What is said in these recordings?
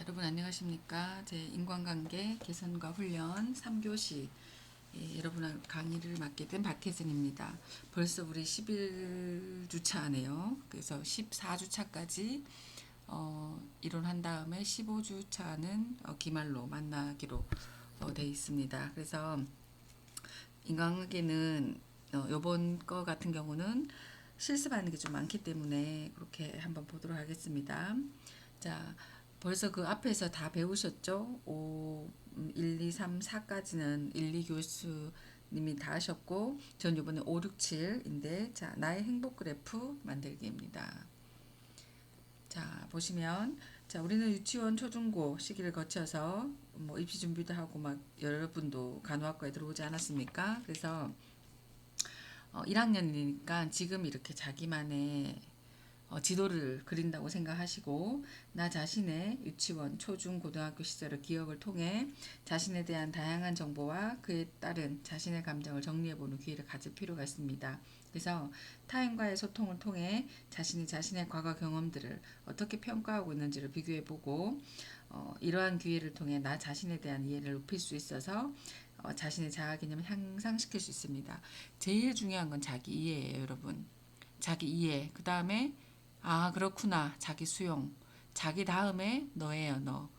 여러분 안녕하십니까? 제 인간관계 개선과 훈련 3교시 여러분 강의를 맡게 된 박혜진입니다. 벌써 우리 11주차네요. 그래서 14주차까지 이론한 다음에 15주차는 기말로 만나기로 돼 있습니다. 그래서 인간관계는 요번 거 같은 경우는 실습하는 게 좀 많기 때문에 그렇게 한번 보도록 하겠습니다. 자, 벌써 그 앞에서 다 배우셨죠? 1, 2, 3, 4까지는 1, 2 교수님이 다 하셨고, 전 이번에 5, 6, 7인데, 자, 나의 행복 그래프 만들기입니다. 자, 보시면, 자, 우리는 유치원, 초중고 시기를 거쳐서 뭐 입시 준비도 하고 막 여러분도 간호학과에 들어오지 않았습니까? 그래서 1학년이니까 지금 이렇게 자기만의 지도를 그린다고 생각하시고 나 자신의 유치원, 초중, 고등학교 시절의 기억을 통해 자신에 대한 다양한 정보와 그에 따른 자신의 감정을 정리해보는 기회를 가질 필요가 있습니다. 그래서 타인과의 소통을 통해 자신이 자신의 과거 경험들을 어떻게 평가하고 있는지를 비교해보고 이러한 기회를 통해 나 자신에 대한 이해를 높일 수 있어서 자신의 자아 개념을 향상시킬 수 있습니다. 제일 중요한 건 자기 이해예요, 여러분. 자기 이해. 그 다음에 아, 그렇구나. 자기 수용. 자기 다음에 너예요, 너.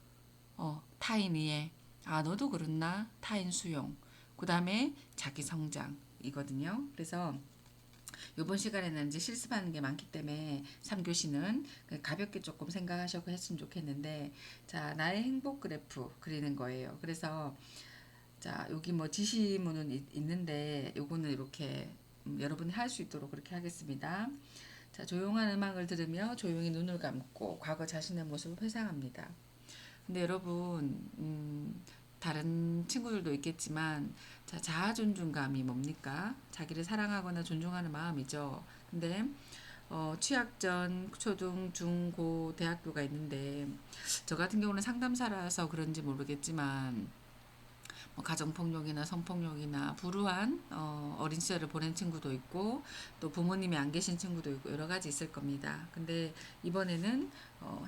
타인 이해. 아, 너도 그렇나? 타인 수용. 그 다음에 자기 성장이거든요. 그래서 이번 시간에는 이제 실습하는 게 많기 때문에 3교시는 가볍게 조금 생각하시고 했으면 좋겠는데, 자, 나의 행복 그래프 그리는 거예요. 그래서, 자, 여기 뭐 지시문은 있는데, 요거는 이렇게 여러분이 할 수 있도록 그렇게 하겠습니다. 자, 조용한 음악을 들으며 조용히 눈을 감고 과거 자신의 모습을 회상합니다. 근데 여러분, 다른 친구들도 있겠지만, 자, 자아 존중감이 뭡니까? 자기를 사랑하거나 존중하는 마음이죠. 근데, 취학전, 초등, 중, 고, 대학교가 있는데, 저 같은 경우는 상담사라서 그런지 모르겠지만, 뭐 가정폭력이나 성폭력이나 불우한 어린 시절을 보낸 친구도 있고 또 부모님이 안 계신 친구도 있고 여러 가지 있을 겁니다. 근데 이번에는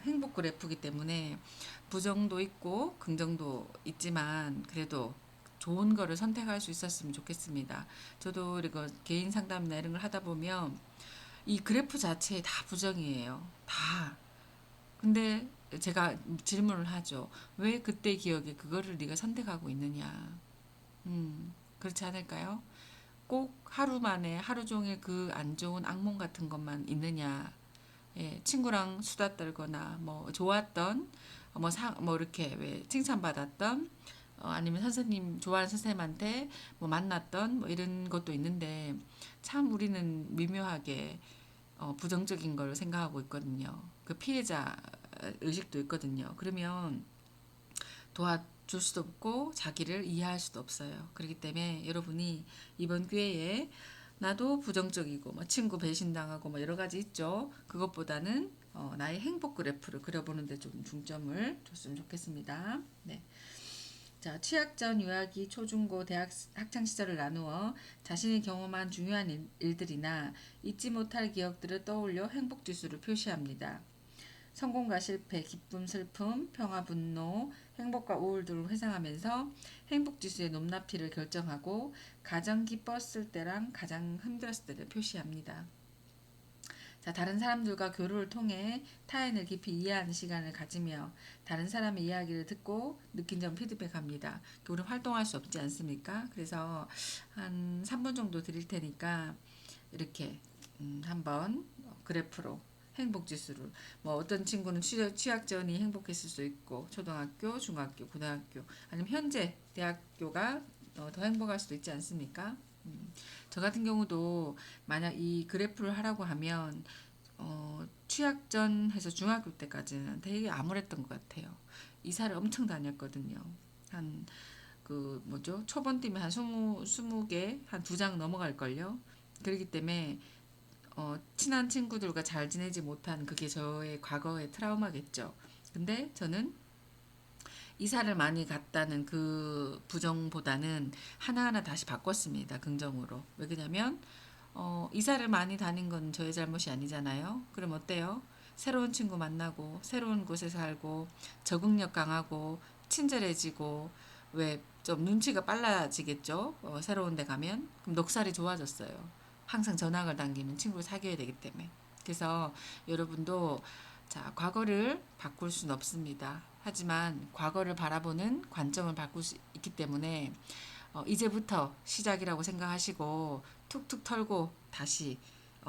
행복 그래프기 때문에 부정도 있고 긍정도 있지만 그래도 좋은 거를 선택할 수 있었으면 좋겠습니다. 저도 이거 개인 상담이나 이런 걸 하다 보면 이 그래프 자체에 다 부정이에요. 다. 근데 제가 질문을 하죠. 왜 그때 기억에 그거를 네가 선택하고 있느냐? 그렇지 않을까요? 꼭 하루 만에 하루 종일 그 안 좋은 악몽 같은 것만 있느냐? 예, 친구랑 수다 떨거나 뭐 좋았던 뭐 이렇게 왜 칭찬받았던 아니면 선생님 좋아하는 선생님한테 뭐 만났던 뭐 이런 것도 있는데 참 우리는 미묘하게 부정적인 걸 생각하고 있거든요. 그 피해자 의식도 있거든요. 그러면 도와줄 수도 없고 자기를 이해할 수도 없어요. 그렇기 때문에 여러분이 이번 기회에 나도 부정적이고 뭐 친구 배신당하고 뭐 여러 가지 있죠. 그것보다는 나의 행복 그래프를 그려보는 데 좀 중점을 줬으면 좋겠습니다. 네. 자, 취학 전 유아기, 초중고, 대학 학창 시절을 나누어 자신이 경험한 중요한 일들이나 잊지 못할 기억들을 떠올려 행복 지수를 표시합니다. 성공과 실패, 기쁨, 슬픔, 평화, 분노, 행복과 우울 등을 회상하면서 행복 지수의 높낮이를 결정하고 가장 기뻤을 때랑 가장 힘들었을 때를 표시합니다. 자, 다른 사람들과 교류를 통해 타인을 깊이 이해하는 시간을 가지며 다른 사람의 이야기를 듣고 느낀 점 피드백합니다. 우리 활동할 수 없지 않습니까? 그래서 한 3분 정도 드릴 테니까 이렇게 한번 그래프로 행복 지수를 뭐 어떤 친구는 취학 전이 행복했을 수 있고 초등학교, 중학교, 고등학교 아니면 현재 대학교가 더 행복할 수도 있지 않습니까? 저 같은 경우도 만약 이 그래프를 하라고 하면 취학 전 해서 중학교 때까지는 되게 암울했던 것 같아요. 이사를 엄청 다녔거든요. 한 그 뭐죠? 초본 뛰면 한 20개, 한 2장 넘어갈걸요. 그렇기 때문에 친한 친구들과 잘 지내지 못한 그게 저의 과거의 트라우마겠죠. 근데 저는 이사를 많이 갔다는 그 부정보다는 하나하나 다시 바꿨습니다. 긍정으로. 왜냐면 이사를 많이 다닌 건 저의 잘못이 아니잖아요. 그럼 어때요? 새로운 친구 만나고 새로운 곳에 살고 적응력 강하고 친절해지고 왜 좀 눈치가 빨라지겠죠. 새로운 데 가면 그럼 녹살이 좋아졌어요. 항상 전학을 당기면 친구를 사귀어야 되기 때문에. 그래서 여러분도 자, 과거를 바꿀 수는 없습니다. 하지만 과거를 바라보는 관점을 바꿀 수 있기 때문에 이제부터 시작이라고 생각하시고 툭툭 털고 다시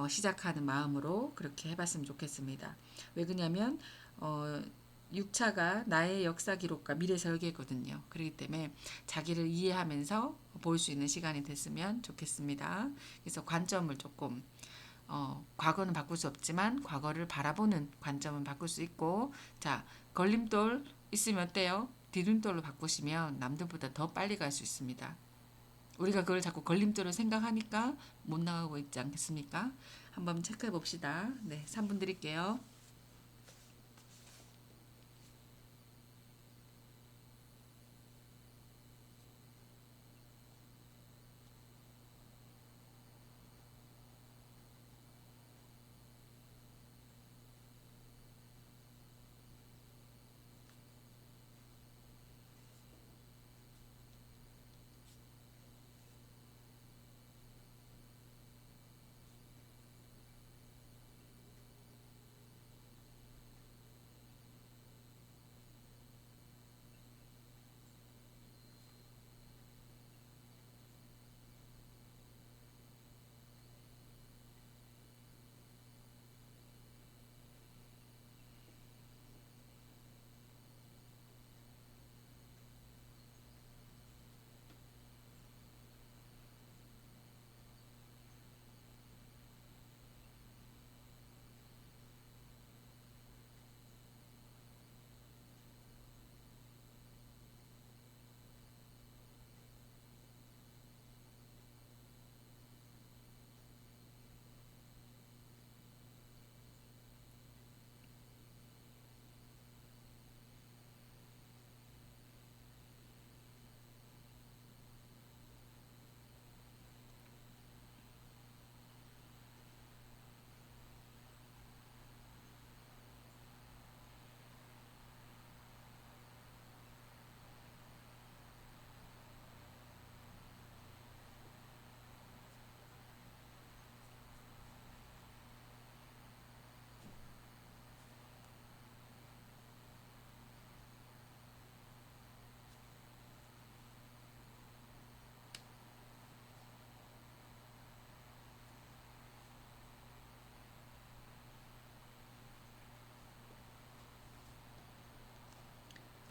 시작하는 마음으로 그렇게 해봤으면 좋겠습니다. 왜 그러냐면 6차가 나의 역사 기록과 미래 설계거든요. 그렇기 때문에 자기를 이해하면서 볼 수 있는 시간이 됐으면 좋겠습니다. 그래서 관점을 조금 과거는 바꿀 수 없지만 과거를 바라보는 관점은 바꿀 수 있고 자 걸림돌 있으면 어때요? 디딤돌로 바꾸시면 남들보다 더 빨리 갈 수 있습니다. 우리가 그걸 자꾸 걸림돌을 생각하니까 못 나가고 있지 않겠습니까? 한번 체크해 봅시다. 네, 3분 드릴게요.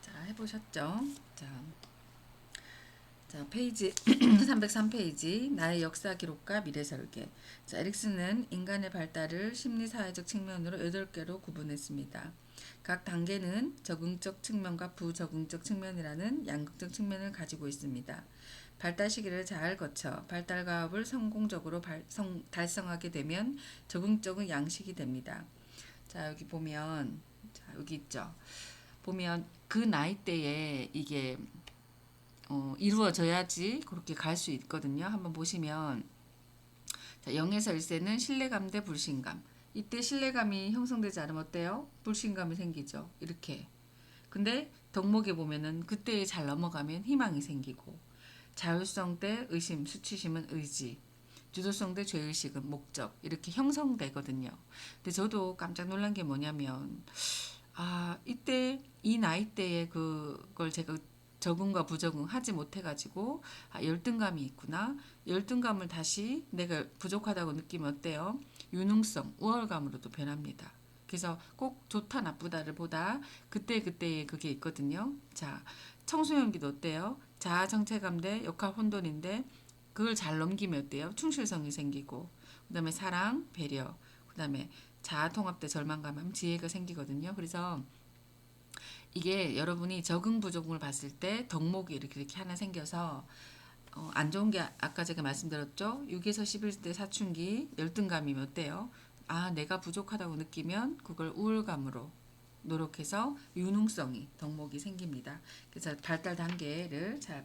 자, 해보셨죠? 자, 페이지 303페이지 나의 역사 기록과 미래 설계. 자, 에릭슨은 인간의 발달을 심리사회적 측면으로 8개로 구분했습니다. 각 단계는 적응적 측면과 부적응적 측면이라는 양극적 측면을 가지고 있습니다. 발달 시기를 잘 거쳐 발달 과업을 성공적으로 달성하게 되면 적응적인 양식이 됩니다. 자, 여기 보면 자, 여기 있죠. 보면 그 나이대에 이게 이루어져야지 그렇게 갈 수 있거든요. 한번 보시면 자, 0에서 1세는 신뢰감 대 불신감. 이때 신뢰감이 형성되지 않으면 어때요? 불신감이 생기죠. 이렇게. 근데 덕목에 보면은 그때 잘 넘어가면 희망이 생기고 자율성 때 의심, 수치심은 의지, 주도성 대 죄의식은 목적 이렇게 형성되거든요. 근데 저도 깜짝 놀란 게 뭐냐면 이때 이 나이대에 그걸 제가 적응과 부적응 하지 못해가지고 열등감이 있구나. 열등감을 다시 내가 부족하다고 느끼면 어때요? 유능성, 우월감으로도 변합니다. 그래서 꼭 좋다 나쁘다를 보다 그때그때의 그게 있거든요. 자, 청소년기도 어때요? 자아 정체감 대 역할 혼돈인데 그걸 잘 넘기면 어때요? 충실성이 생기고 그다음에 사랑, 배려, 그다음에 자아 통합 대 절망감 하면 지혜가 생기거든요. 그래서 이게 여러분이 적응 부족을 봤을 때 덕목이 이렇게 하나 생겨서 안 좋은 게 아까 제가 말씀드렸죠. 6에서 11대 사춘기 열등감이면 어때요? 내가 부족하다고 느끼면 그걸 우울감으로 노력해서 유능성이 덕목이 생깁니다. 그래서 발달 단계를 잘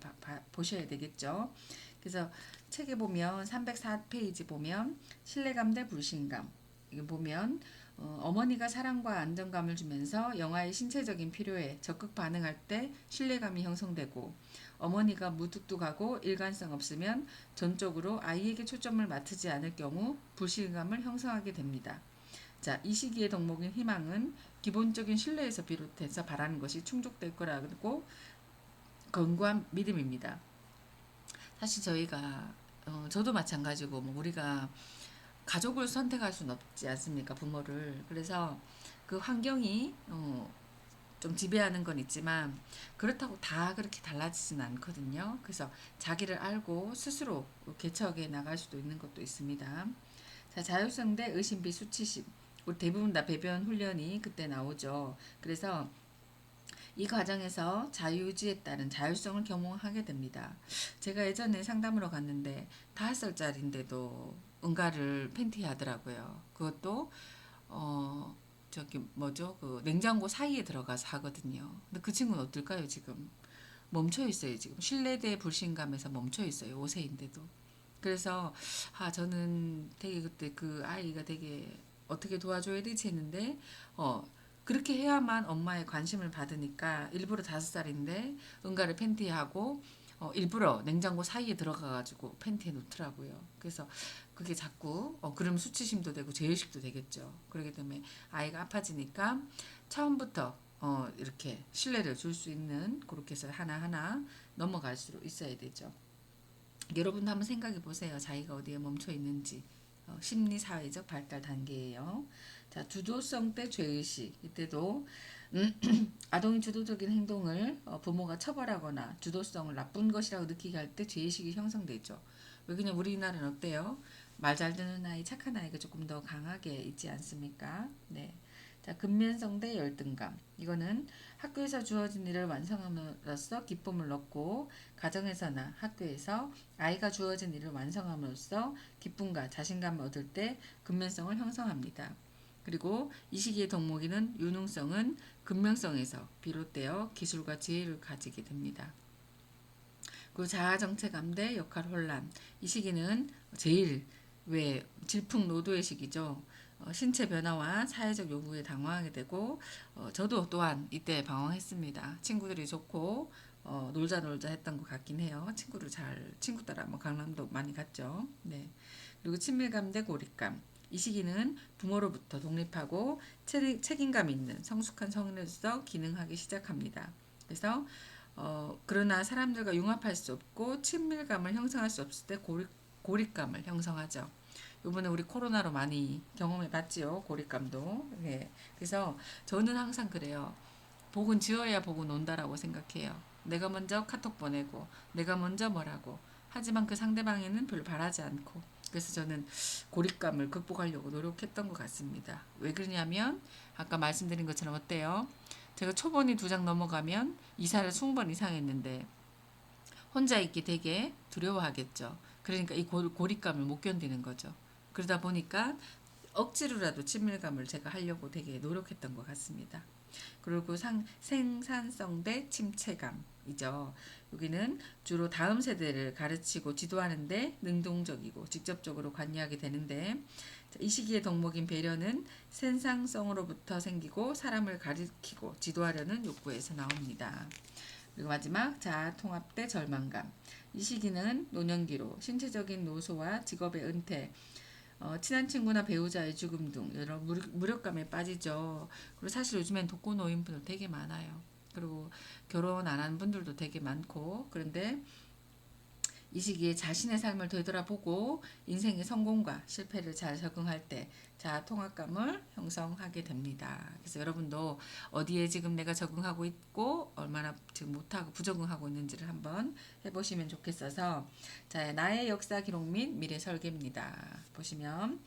보셔야 되겠죠. 그래서 책에 보면 304페이지 보면 신뢰감 대 불신감 이게 보면 어머니가 사랑과 안정감을 주면서 영아의 신체적인 필요에 적극 반응할 때 신뢰감이 형성되고, 어머니가 무뚝뚝하고 일관성 없으면 전적으로 아이에게 초점을 맞추지 않을 경우 불신감을 형성하게 됩니다. 자, 이 시기의 덕목인 희망은 기본적인 신뢰에서 비롯해서 바라는 것이 충족될 거라고 견고한 믿음입니다. 사실 저희가 저도 마찬가지고 뭐 우리가 가족을 선택할 수는 없지 않습니까? 부모를. 그래서 그 환경이 좀 지배하는 건 있지만 그렇다고 다 그렇게 달라지진 않거든요. 그래서 자기를 알고 스스로 개척해 나갈 수도 있는 것도 있습니다. 자, 자율성 대 의심비 수치심. 우리 대부분 다 배변 훈련이 그때 나오죠. 그래서 이 과정에서 자유의지에 따른 자율성을 겸용하게 됩니다. 제가 예전에 상담으로 갔는데 5살짜리인데도 응가를 팬티 하더라고요. 그것도 저기 뭐죠? 그 냉장고 사이에 들어가서 하거든요. 근데 그 친구는 어떨까요, 지금? 멈춰 있어요, 지금. 신뢰대 불신감에서 멈춰 있어요, 5세인데도. 그래서 저는 되게 그때 그 아이가 되게 어떻게 도와줘야 되지 했는데 그렇게 해야만 엄마의 관심을 받으니까 일부러 5살인데 응가를 팬티하고 일부러 냉장고 사이에 들어가가지고 팬티에 놓더라고요. 그래서 그게 자꾸 그럼 수치심도 되고 죄의식도 되겠죠. 그렇기 때문에 아이가 아파지니까 처음부터 이렇게 신뢰를 줄 수 있는 그렇게 해서 하나하나 넘어갈 수 있어야 되죠. 여러분도 한번 생각해 보세요. 자기가 어디에 멈춰 있는지. 심리 사회적 발달 단계예요. 자, 주도성 때 죄의식. 이때도 아동이 주도적인 행동을 부모가 처벌하거나 주도성을 나쁜 것이라고 느끼게 할 때 죄의식이 형성되죠. 왜 그냥 우리나라는 어때요? 말 잘 듣는 아이, 착한 아이가 조금 더 강하게 있지 않습니까? 네. 자, 근면성 대 열등감. 이거는 학교에서 주어진 일을 완성함으로써 기쁨을 얻고, 가정에서나 학교에서 아이가 주어진 일을 완성함으로써 기쁨과 자신감을 얻을 때 근면성을 형성합니다. 그리고 이 시기의 덕목이는 유능성은 근면성에서 비롯되어 기술과 지혜를 가지게 됩니다. 그리고 자아정체감 대 역할 혼란. 이 시기는 제일 왜 질풍노도의 시기죠. 신체 변화와 사회적 요구에 당황하게 되고 저도 또한 이때 방황했습니다. 친구들이 좋고 놀자 했던 것 같긴 해요. 친구 따라 뭐 강남도 많이 갔죠. 네. 그리고 친밀감 대 고립감. 이 시기는 부모로부터 독립하고 책임감 있는 성숙한 성인으로서 기능하기 시작합니다. 그래서 그러나 사람들과 융합할 수 없고 친밀감을 형성할 수 없을 때 고립감을 형성하죠. 이번에 우리 코로나로 많이 경험해 봤지요. 고립감도. 네. 그래서 저는 항상 그래요. 복은 지어야 복은 온다라고 생각해요. 내가 먼저 카톡 보내고 내가 먼저 뭐라고 하지만 그 상대방에는 별로 바라지 않고, 그래서 저는 고립감을 극복하려고 노력했던 것 같습니다. 왜 그러냐면 아까 말씀드린 것처럼 어때요? 제가 초본이 2장 넘어가면 이사를 20번 이상 했는데 혼자 있기 되게 두려워하겠죠. 그러니까 이 고립감을 못 견디는 거죠. 그러다 보니까 억지로라도 친밀감을 제가 하려고 되게 노력했던 것 같습니다. 그리고 생산성 대 침체감이죠. 여기는 주로 다음 세대를 가르치고 지도하는데 능동적이고 직접적으로 관여하게 되는데, 이 시기의 덕목인 배려는 생산성으로부터 생기고 사람을 가르치고 지도하려는 욕구에서 나옵니다. 그리고 마지막 자아 통합 대 절망감. 이 시기는 노년기로 신체적인 노소와 직업의 은퇴, 친한 친구나 배우자의 죽음 등 여러 무력감에 빠지죠. 그리고 사실 요즘엔 독거노인분들 되게 많아요. 그리고 결혼 안 한 분들도 되게 많고, 그런데 이 시기에 자신의 삶을 되돌아보고 인생의 성공과 실패를 잘 적응할 때 자아 통합감을 형성하게 됩니다. 그래서 여러분도 어디에 지금 내가 적응하고 있고 얼마나 지금 못하고 부적응하고 있는지를 한번 해보시면 좋겠어서, 자, 나의 역사 기록 및 미래 설계입니다. 보시면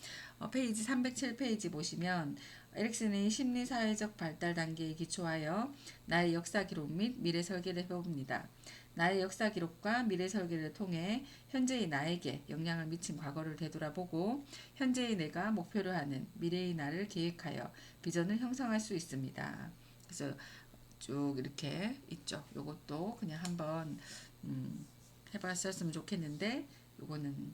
페이지 307페이지 보시면 에릭슨의 심리사회적 발달 단계에 기초하여 나의 역사 기록 및 미래 설계를 해봅니다. 나의 역사 기록과 미래 설계를 통해 현재의 나에게 영향을 미친 과거를 되돌아보고 현재의 내가 목표로 하는 미래의 나를 계획하여 비전을 형성할 수 있습니다. 그래서 쭉 이렇게 있죠. 요것도 그냥 한번 해봤었으면 좋겠는데, 요거는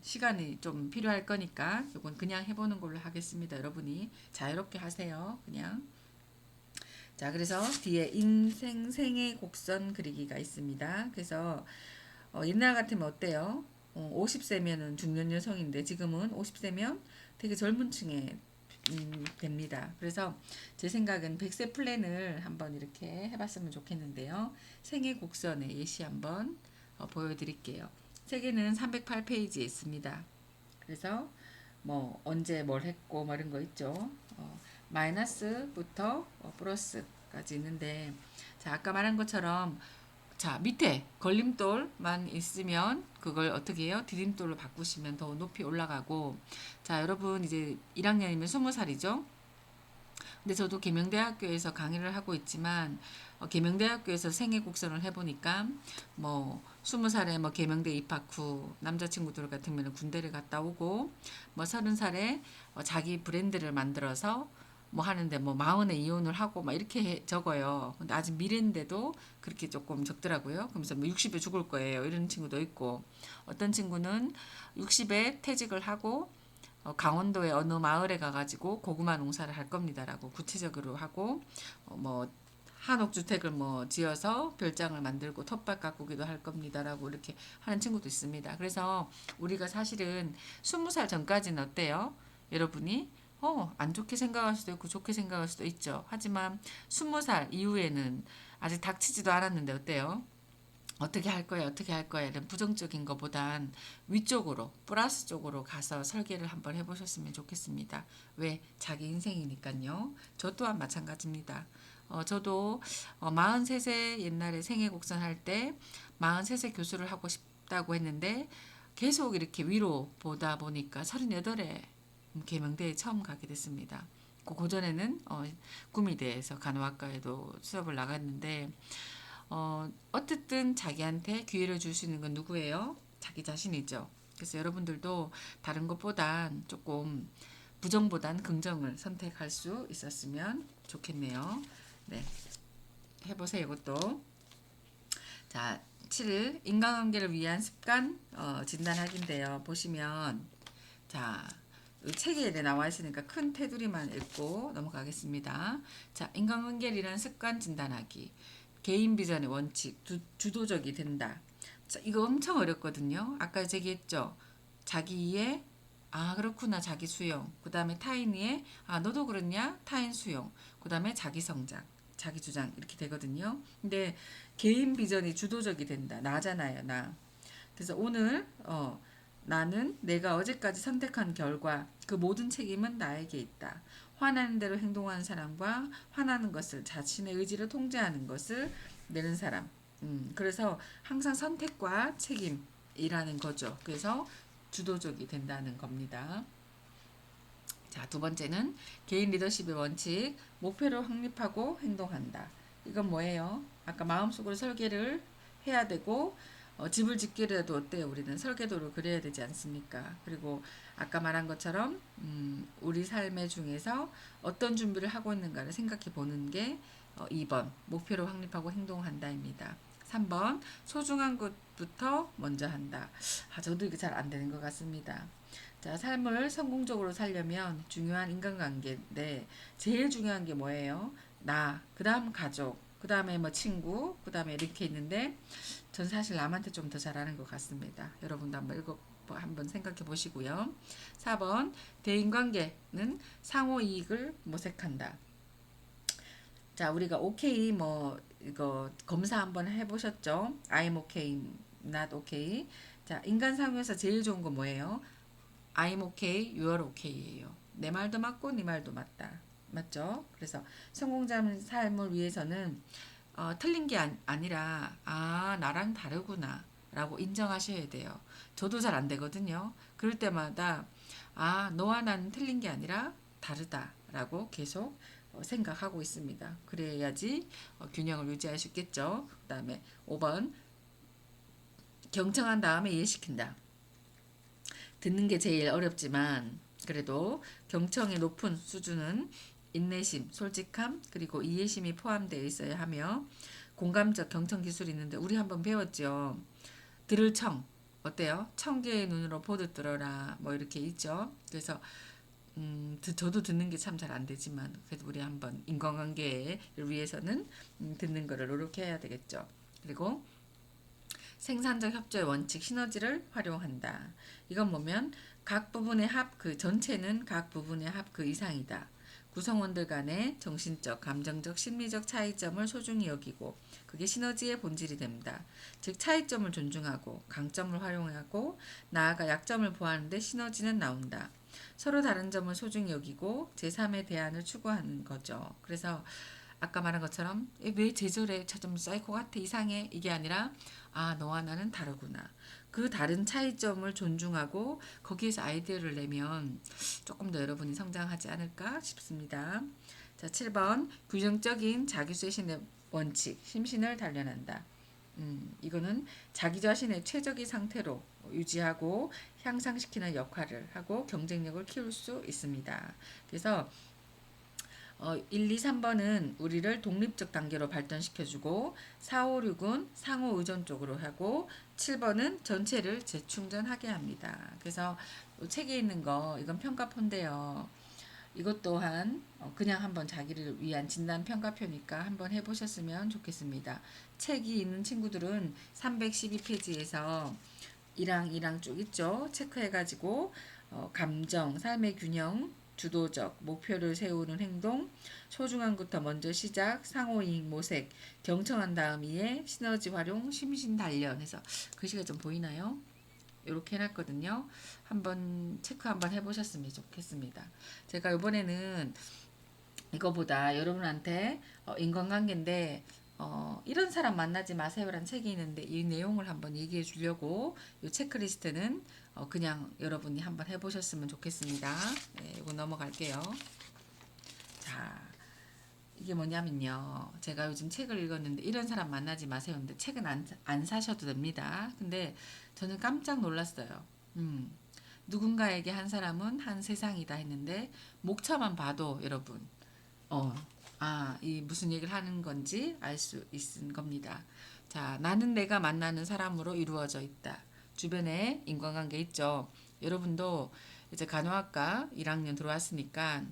시간이 좀 필요할 거니까 이건 그냥 해보는 걸로 하겠습니다. 여러분이 자유롭게 하세요. 그냥. 자, 그래서 뒤에 인생 생애 곡선 그리기가 있습니다. 그래서 옛날 같으면 어때요? 50세면은 중년 여성인데 지금은 50세면 되게 젊은 층에 됩니다. 그래서 제 생각은 100세 플랜을 한번 이렇게 해봤으면 좋겠는데요. 생애 곡선의 예시 한번 보여드릴게요. 세계는 308페이지에 있습니다. 그래서 뭐 언제 뭘 했고 뭐 이런 거 있죠. 마이너스부터 플러스까지 있는데 자 아까 말한 것처럼 자 밑에 걸림돌만 있으면 그걸 어떻게 해요? 디딤돌로 바꾸시면 더 높이 올라가고 자 여러분 이제 1학년이면 20살이죠. 근데 저도 계명대학교에서 강의를 하고 있지만 계명대학교에서 생애 곡선을 해보니까 뭐 20살에 뭐 계명대 입학 후 남자친구들 같으면 군대를 갔다 오고 뭐 30살에 자기 브랜드를 만들어서 뭐 하는데 뭐 40에 이혼을 하고 막 이렇게 적어요. 근데 아직 미래인데도 그렇게 조금 적더라고요. 그러면서 뭐 60에 죽을 거예요. 이런 친구도 있고 어떤 친구는 60에 퇴직을 하고 강원도의 어느 마을에 가가지고 고구마 농사를 할 겁니다라고 구체적으로 하고 뭐 한옥주택을 뭐 지어서 별장을 만들고 텃밭 가꾸기도 할 겁니다라고 이렇게 하는 친구도 있습니다. 그래서 우리가 사실은 20살 전까지는 어때요? 여러분이 안 좋게 생각할 수도 있고 좋게 생각할 수도 있죠. 하지만 20살 이후에는 아직 닥치지도 않았는데 어때요? 어떻게 할 거야, 어떻게 할 거야 이런 부정적인 것보단 위쪽으로 플러스 쪽으로 가서 설계를 한번 해보셨으면 좋겠습니다. 왜? 자기 인생이니까요. 저 또한 마찬가지입니다. 저도 43세 옛날에 생애 곡선할 때 43세 교수를 하고 싶다고 했는데 계속 이렇게 위로 보다 보니까 38에 계명대에 처음 가게 됐습니다. 그전에는 구미대에서 간호학과에도 수업을 나갔는데 어쨌든 자기한테 기회를 줄 수 있는 건 누구예요? 자기 자신이죠. 그래서 여러분들도 다른 것보단 조금 부정보단 긍정을 선택할 수 있었으면 좋겠네요. 네, 해보세요. 이것도. 자, 7. 인간관계를 위한 습관 진단하기인데요. 보시면 자, 책에 나와 있으니까 큰 테두리만 읽고 넘어가겠습니다. 자, 인간관계이란 습관 진단하기. 개인 비전의 원칙, 주도적이 된다. 자, 이거 엄청 어렵거든요. 아까 얘기했죠. 자기 이해, 그렇구나, 자기 수용. 그 다음에 타인 이해, 너도 그렇냐, 타인 수용. 그 다음에 자기 성장, 자기 주장 이렇게 되거든요. 근데 개인 비전이 주도적이 된다. 나잖아요, 나. 그래서 오늘 나는 내가 어제까지 선택한 결과 그 모든 책임은 나에게 있다. 화나는 대로 행동하는 사람과 화나는 것을 자신의 의지로 통제하는 것을 내는 사람. 그래서 항상 선택과 책임이라는 거죠. 그래서 주도적이 된다는 겁니다. 자, 두 번째는 개인 리더십의 원칙, 목표를 확립하고 행동한다. 이건 뭐예요? 아까 마음속으로 설계를 해야 되고 집을 짓기라도 어때요? 우리는 설계도를 그려야 되지 않습니까? 그리고 아까 말한 것처럼 우리 삶의 중에서 어떤 준비를 하고 있는가를 생각해 보는 게 2번 목표를 확립하고 행동한다입니다. 3번 소중한 것부터 먼저 한다. 저도 이게 잘 안 되는 것 같습니다. 자, 삶을 성공적으로 살려면 중요한 인간관계인데 제일 중요한 게 뭐예요? 나, 그 다음 가족, 그 다음에 뭐 친구, 그 다음에 이렇게 있는데 전 사실 남한테 좀 더 잘하는 것 같습니다. 여러분도 한번 생각해 보시고요. 4번 대인관계는 상호 이익을 모색한다. 자, 우리가 오케이 뭐 이거 검사 한번 해보셨죠? I'm okay, not okay. 자, 인간 상황에서 제일 좋은 거 뭐예요? I'm okay, you're okay예요. 내 말도 맞고 네 말도 맞다. 맞죠? 그래서 성공자의 삶을 위해서는 틀린 게 아니라 나랑 다르구나 라고 인정하셔야 돼요. 저도 잘 안 되거든요. 그럴 때마다 너와 나는 틀린 게 아니라 다르다 라고 계속 생각하고 있습니다. 그래야지 균형을 유지할 수 있겠죠. 그 다음에 5번 경청한 다음에 이해시킨다. 듣는 게 제일 어렵지만 그래도 경청의 높은 수준은 인내심, 솔직함, 그리고 이해심이 포함되어 있어야 하며 공감적 경청 기술이 있는데 우리 한번 배웠죠. 들을 청 어때요? 천개의 눈으로 보듯 들어라. 뭐 이렇게 있죠. 그래서 저도 듣는 게 참 잘 안 되지만 그래도 우리 한번 인간관계를 위해서는 듣는 거를 노력해야 되겠죠. 그리고 생산적 협조의 원칙 시너지를 활용한다. 이건 뭐면 각 부분의 합 그 전체는 각 부분의 합 그 이상이다. 구성원들 간의 정신적, 감정적, 심리적 차이점을 소중히 여기고 그게 시너지의 본질이 됩니다. 즉 차이점을 존중하고 강점을 활용하고 나아가 약점을 보완하는데 시너지는 나온다. 서로 다른 점을 소중히 여기고 제3의 대안을 추구하는 거죠. 그래서 아까 말한 것처럼 왜 제절에 저 좀 사이코 같아 이상해 이게 아니라 아 너와 나는 다르구나. 그 다른 차이점을 존중하고 거기에서 아이디어를 내면 조금 더 여러분이 성장하지 않을까 싶습니다. 자, 7번 규정적인 자기 쇄신의 원칙 심신을 단련한다. 이거는 자기 자신의 최적의 상태로 유지하고 향상시키는 역할을 하고 경쟁력을 키울 수 있습니다. 그래서 1, 2, 3번은 우리를 독립적 단계로 발전시켜주고 4, 5, 6은 상호 의존 쪽으로 하고 7번은 전체를 재충전하게 합니다. 그래서 책에 있는 거 이건 평가표인데요. 이것 또한 그냥 한번 자기를 위한 진단 평가표니까 한번 해보셨으면 좋겠습니다. 책이 있는 친구들은 312페이지에서 1항 2항 쭉 있죠. 체크해가지고 감정, 삶의 균형, 주도적, 목표를 세우는 행동, 소중한 것부터 먼저 시작, 상호이익 모색, 경청한 다음 이에 시너지 활용, 심신 단련 해서 글씨가 좀 보이나요? 이렇게 해놨거든요. 한번 체크 한번 해보셨으면 좋겠습니다. 제가 이번에는 이거보다 여러분한테 인간관계인데 이런 사람 만나지 마세요라는 책이 있는데 이 내용을 한번 얘기해 주려고 이 체크리스트는 그냥 여러분이 한번 해보셨으면 좋겠습니다. 네, 이거 넘어갈게요. 자, 이게 뭐냐면요. 제가 요즘 책을 읽었는데 이런 사람 만나지 마세요. 근데 책은 안 사셔도 됩니다. 근데 저는 깜짝 놀랐어요. 누군가에게 한 사람은 한 세상이다 했는데 목차만 봐도 여러분 이 무슨 얘기를 하는 건지 알 수 있는 겁니다. 자, 나는 내가 만나는 사람으로 이루어져 있다. 주변에 인간관계 있죠. 여러분도 이제 간호학과 1학년 들어왔으니까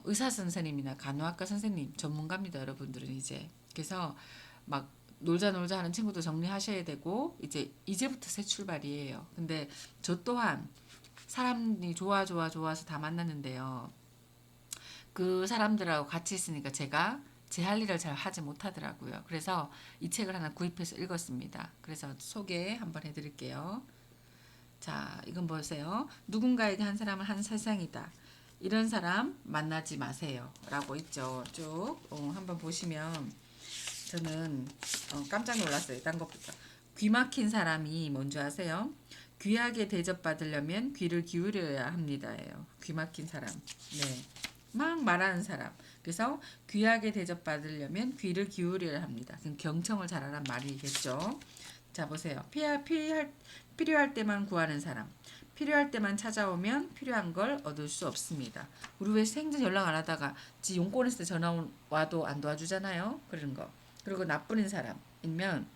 의사 선생님이나 간호학과 선생님 전문가입니다. 여러분들은 이제 그래서 막 놀자 하는 친구도 정리하셔야 되고 이제부터 새 출발이에요. 근데 저 또한 사람이 좋아서 다 만났는데요. 그 사람들하고 같이 있으니까 제가 제 할 일을 잘 하지 못하더라고요. 그래서 이 책을 하나 구입해서 읽었습니다. 그래서 소개 한번 해드릴게요. 자, 이건 보세요. 누군가에게 한 사람은 한 세상이다. 이런 사람 만나지 마세요. 라고 있죠. 쭉 한번 보시면 저는 깜짝 놀랐어요. 딴 것보다. 귀 막힌 사람이 뭔지 아세요? 귀하게 대접받으려면 귀를 기울여야 합니다예요. 귀 막힌 사람. 네. 막 말하는 사람. 그래서 귀하게 대접받으려면 귀를 기울여야 합니다. 그럼 경청을 잘하란 말이겠죠. 자, 보세요. 필요할 때만 구하는 사람. 필요할 때만 찾아오면 필요한 걸 얻을 수 없습니다. 우리 왜 생전 연락 안 하다가 지 용건 있을 때 전화 와도 안 도와주잖아요. 그런 거. 그리고 나쁜 사람이면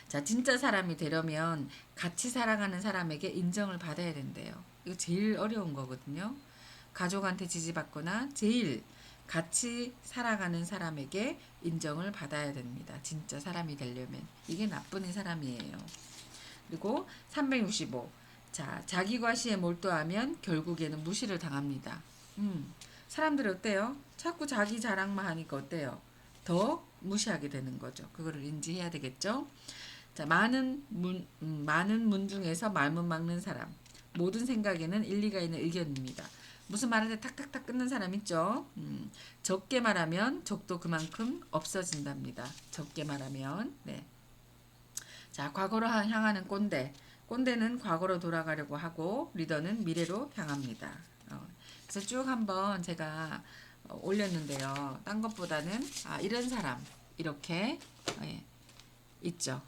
자, 진짜 사람이 되려면 같이 살아가는 사람에게 인정을 받아야 된대요. 이거 제일 어려운 거거든요. 가족한테 지지받거나 제일 같이 살아가는 사람에게 인정을 받아야 됩니다. 진짜 사람이 되려면. 이게 나쁜 사람이에요. 그리고 365. 자, 자기 과시에 몰두하면 결국에는 무시를 당합니다. 사람들이 어때요? 자꾸 자기 자랑만 하니까 어때요? 더 무시하게 되는 거죠. 그거를 인지해야 되겠죠? 자, 많은 문 중에서 말문 막는 사람. 모든 생각에는 일리가 있는 의견입니다. 무슨 말할 때 탁탁탁 끊는 사람 있죠? 적게 말하면 적도 그만큼 없어진답니다. 적게 말하면. 네. 자, 과거로 향하는 꼰대. 꼰대는 과거로 돌아가려고 하고 리더는 미래로 향합니다. 그래서 쭉 한번 제가 올렸는데요. 딴 것보다는 이런 사람 이렇게 있죠.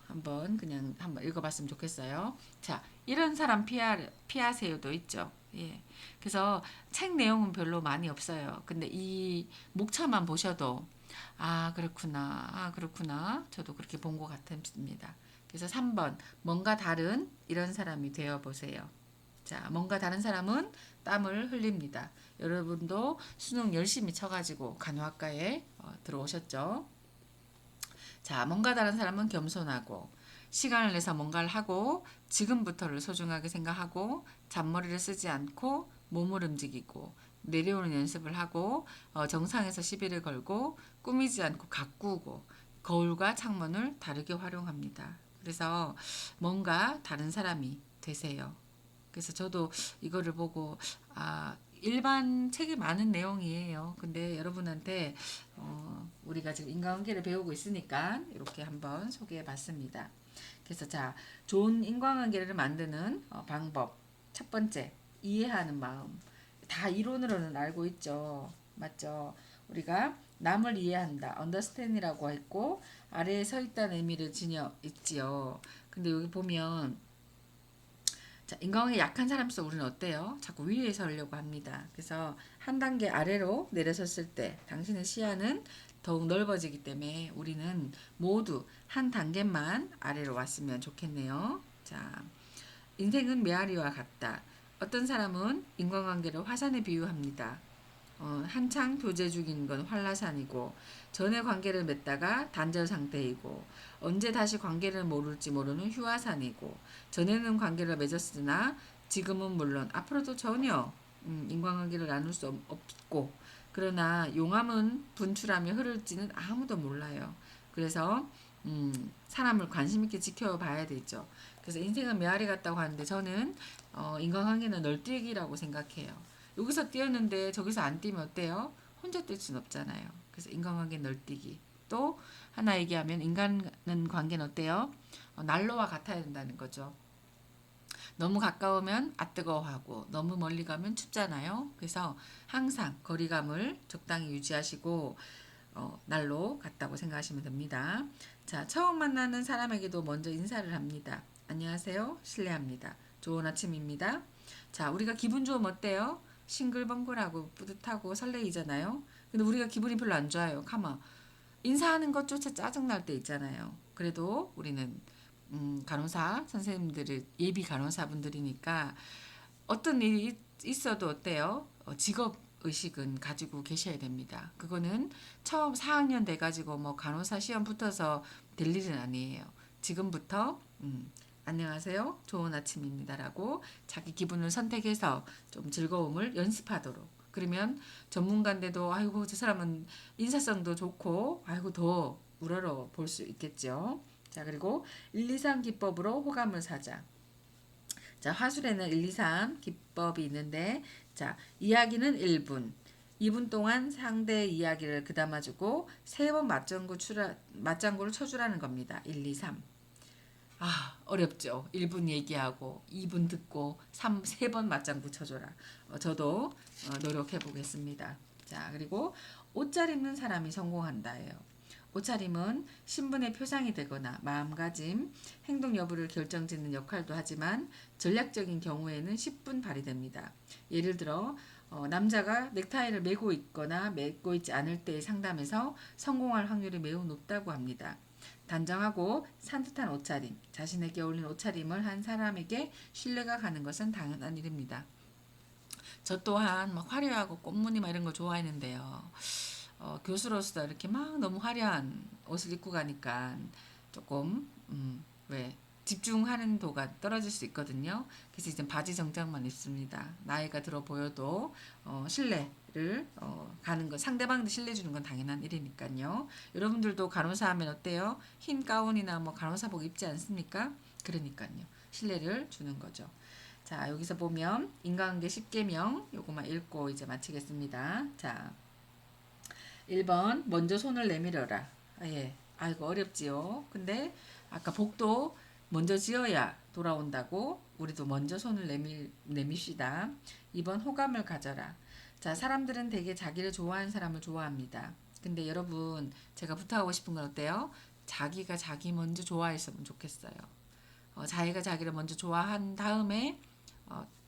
그냥 한번 읽어봤으면 좋겠어요. 자, 이런 사람 피하세요도 있죠. 예. 그래서 책 내용은 별로 많이 없어요. 근데 이 목차만 보셔도 그렇구나. 저도 그렇게 본 것 같습니다. 그래서 3번 뭔가 다른 이런 사람이 되어 보세요. 자, 뭔가 다른 사람은 땀을 흘립니다. 여러분도 수능 열심히 쳐가지고 간호학과에 들어오셨죠? 자, 뭔가 다른 사람은 겸손하고 시간을 내서 뭔가를 하고 지금부터를 소중하게 생각하고 잔머리를 쓰지 않고 몸을 움직이고 내려오는 연습을 하고 정상에서 시비를 걸고 꾸미지 않고 가꾸고 거울과 창문을 다르게 활용합니다. 그래서 뭔가 다른 사람이 되세요. 그래서 저도 이거를 보고 일반 책에 많은 내용이에요. 근데 여러분한테 우리가 지금 인간관계를 배우고 있으니까 이렇게 한번 소개해 봤습니다. 그래서 자, 좋은 인간관계를 만드는 방법. 첫 번째, 이해하는 마음. 다 이론으로는 알고 있죠. 맞죠? 우리가 남을 이해한다. understand이라고 했고 아래에 서 있다는 의미를 지녀 있지요. 근데 여기 보면 자, 인간관계 약한 사람로서 우리는 어때요? 자꾸 위에 서려고 합니다. 그래서 한 단계 아래로 내려섰을 때 당신의 시야는 더욱 넓어지기 때문에 우리는 모두 한 단계만 아래로 왔으면 좋겠네요. 자, 인생은 메아리와 같다. 어떤 사람은 인간관계를 화산에 비유합니다. 한창 교제 중인 건 한라산이고 전에 관계를 맺다가 단절 상태이고 언제 다시 관계를 모를지 모르는 휴화산이고 전에는 관계를 맺었으나 지금은 물론 앞으로도 전혀 인간관계를 나눌 수 없고 그러나 용암은 분출하며 흐를지는 아무도 몰라요. 그래서 사람을 관심 있게 지켜봐야 되죠. 그래서 인생은 메아리 같다고 하는데 저는 인간관계는 널뛰기라고 생각해요. 여기서 뛰었는데 저기서 안 뛰면 어때요? 혼자 뛸 수는 없잖아요. 그래서 인간관계 널뛰기. 또 하나 얘기하면 인간은 관계는 어때요? 난로와 같아야 된다는 거죠. 너무 가까우면 뜨거워하고 너무 멀리 가면 춥잖아요. 그래서 항상 거리감을 적당히 유지하시고 날로 같다고 생각하시면 됩니다. 자, 처음 만나는 사람에게도 먼저 인사를 합니다. 안녕하세요. 실례합니다. 좋은 아침입니다. 자, 우리가 기분 좋으면 어때요? 싱글벙글하고 뿌듯하고 설레이잖아요. 근데 우리가 기분이 별로 안 좋아요. 가만 인사하는 것조차 짜증날 때 있잖아요. 그래도 우리는 간호사 선생님들을 예비 간호사분들이니까 어떤 일이 있어도 어때요? 직업 의식은 가지고 계셔야 됩니다. 그거는 처음 4학년 돼가지고 뭐 간호사 시험 붙어서 될 일은 아니에요. 지금부터 안녕하세요. 좋은 아침입니다라고 자기 기분을 선택해서 좀 즐거움을 연습하도록. 그러면 전문가인데도 아이고 저 사람은 인사성도 좋고 아이고 더 우러러 볼 수 있겠죠. 자, 그리고 1, 2, 3 기법으로 호감을 사자. 자, 화술에는 1, 2, 3 기법이 있는데 자, 이야기는 1분. 2분 동안 상대의 이야기를 그담아주고 3번 맞장구를 쳐주라는 겁니다. 1, 2, 3. 어렵죠. 1분 얘기하고 2분 듣고 3번 맞장구 쳐줘라. 저도 노력해 보겠습니다. 자, 그리고 옷잘 입는 사람이 성공한다예요. 옷차림은 신분의 표상이 되거나 마음가짐, 행동 여부를 결정짓는 역할도 하지만 전략적인 경우에는 10분 발휘됩니다. 예를 들어 남자가 넥타이를 매고 있거나 매고 있지 않을 때의 상담에서 성공할 확률이 매우 높다고 합니다. 단정하고 산뜻한 옷차림, 자신에게 어울리는 옷차림을 한 사람에게 신뢰가 가는 것은 당연한 일입니다. 저 또한 막 화려하고 꽃무늬 막 이런 거 좋아했는데요. 교수로서 이렇게 막 너무 화려한 옷을 입고 가니까 조금 왜 집중하는 도가 떨어질 수 있거든요. 그래서 이제 바지 정장만 입습니다. 나이가 들어 보여도 신뢰를 가는 거 상대방한테 신뢰 주는 건 당연한 일이니까요. 여러분들도 간호사 하면 어때요? 흰 가운이나 뭐 간호사복 입지 않습니까? 그러니까요. 신뢰를 주는 거죠. 자, 여기서 보면 인간관계 10계명 요거만 읽고 이제 마치겠습니다. 자, 1번 먼저 손을 내밀어라. 예. 아이고 어렵지요. 근데 아까 복도 먼저 지어야 돌아온다고 우리도 먼저 손을 내밉시다. 2번 호감을 가져라. 자, 사람들은 되게 자기를 좋아하는 사람을 좋아합니다. 근데 여러분 제가 부탁하고 싶은 건 어때요? 자기가 자기 먼저 좋아했으면 좋겠어요. 자기가 자기를 먼저 좋아한 다음에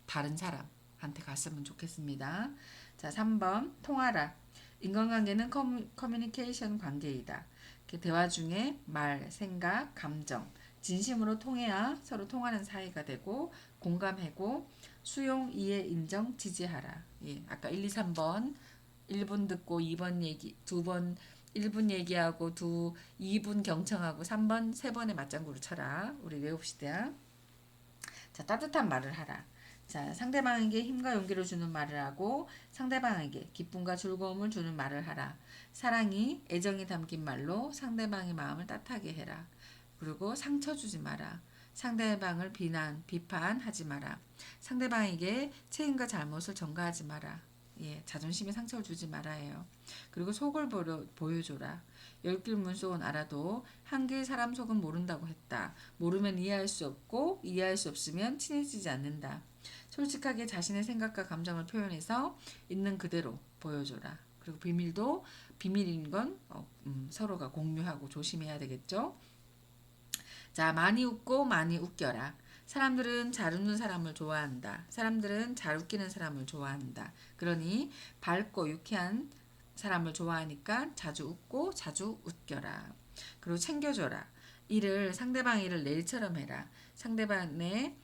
다른 사람한테 갔으면 좋겠습니다. 자, 3번 통하라. 인간관계는 커뮤니케이션 관계이다. 대화 중에 말, 생각, 감정, 진심으로 통해야 서로 통하는 사이가 되고 공감하고 수용, 이해, 인정, 지지하라. 예, 아까 1, 2, 3번 1분 듣고 2번 얘기 2번 1분 얘기하고 2분 경청하고 3번 3번의 맞장구를 쳐라. 우리 외웁시다. 자, 따뜻한 말을 하라. 자, 상대방에게 힘과 용기를 주는 말을 하고 상대방에게 기쁨과 즐거움을 주는 말을 하라. 사랑이 애정이 담긴 말로 상대방의 마음을 따뜻하게 해라. 그리고 상처 주지 마라. 상대방을 비판하지 마라. 상대방에게 책임과 잘못을 전가하지 마라. 예, 자존심에 상처를 주지 말아요. 그리고 속을 보여줘라. 열길 문속은 알아도 한길 사람 속은 모른다고 했다. 모르면 이해할 수 없고 이해할 수 없으면 친해지지 않는다. 솔직하게 자신의 생각과 감정을 표현해서 있는 그대로 보여줘라. 그리고 비밀도 비밀인 건 서로가 공유하고 조심해야 되겠죠. 자, 많이 웃고 많이 웃겨라. 사람들은 잘 웃는 사람을 좋아한다. 사람들은 잘 웃기는 사람을 좋아한다. 그러니 밝고 유쾌한 사람을 좋아하니까 자주 웃고 자주 웃겨라. 그리고 챙겨줘라. 상대방 일을 내 일처럼 해라. 상대방의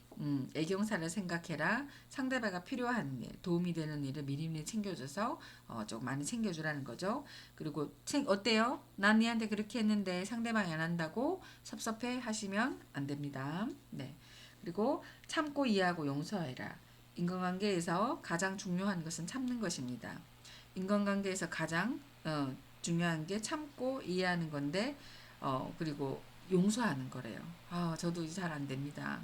애경사를 생각해라. 상대방가 필요한 일, 도움이 되는 일을 미리미리 챙겨줘서 좀 많이 챙겨주라는 거죠. 그리고 어때요? 난 니한테 그렇게 했는데 상대방이 안 한다고 섭섭해 하시면 안 됩니다. 네. 그리고 참고 이해하고 용서해라. 인간관계에서 가장 중요한 것은 참는 것입니다. 인간관계에서 가장 중요한 게 참고 이해하는 건데 그리고 용서하는 거래요. 저도 잘 안 됩니다.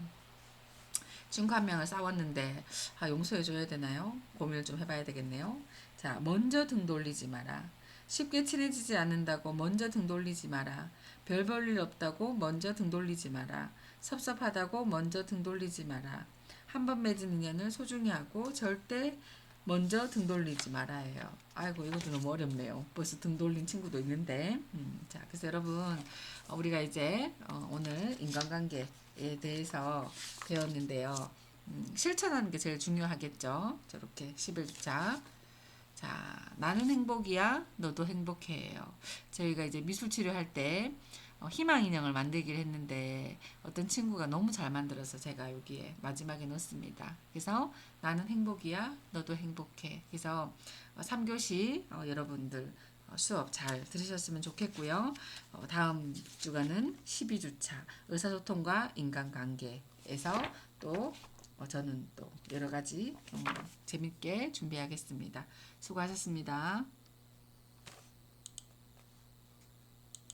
친구 한 명을 싸웠는데 용서해줘야 되나요? 고민을 좀 해봐야 되겠네요. 자, 먼저 등 돌리지 마라. 쉽게 친해지지 않는다고 먼저 등 돌리지 마라. 별 볼 일 없다고 먼저 등 돌리지 마라. 섭섭하다고 먼저 등 돌리지 마라. 한 번 맺은 인연을 소중히 하고 절대 먼저 등 돌리지 말아요. 아이고, 이것도 너무 어렵네요. 벌써 등 돌린 친구도 있는데. 자, 그래서 여러분, 우리가 이제 오늘 인간관계에 대해서 배웠는데요. 실천하는 게 제일 중요하겠죠. 저렇게 11자. 자, 나는 행복이야. 너도 행복해요. 저희가 이제 미술 치료할 때 희망 인형을 만들기를 했는데 어떤 친구가 너무 잘 만들어서 제가 여기에 마지막에 넣습니다. 그래서 나는 행복이야. 너도 행복해. 그래서 3교시 여러분들 수업 잘 들으셨으면 좋겠고요. 다음 주간은 12주차 의사소통과 인간관계에서 또 저는 또 여러 가지 재밌게 준비하겠습니다. 수고하셨습니다.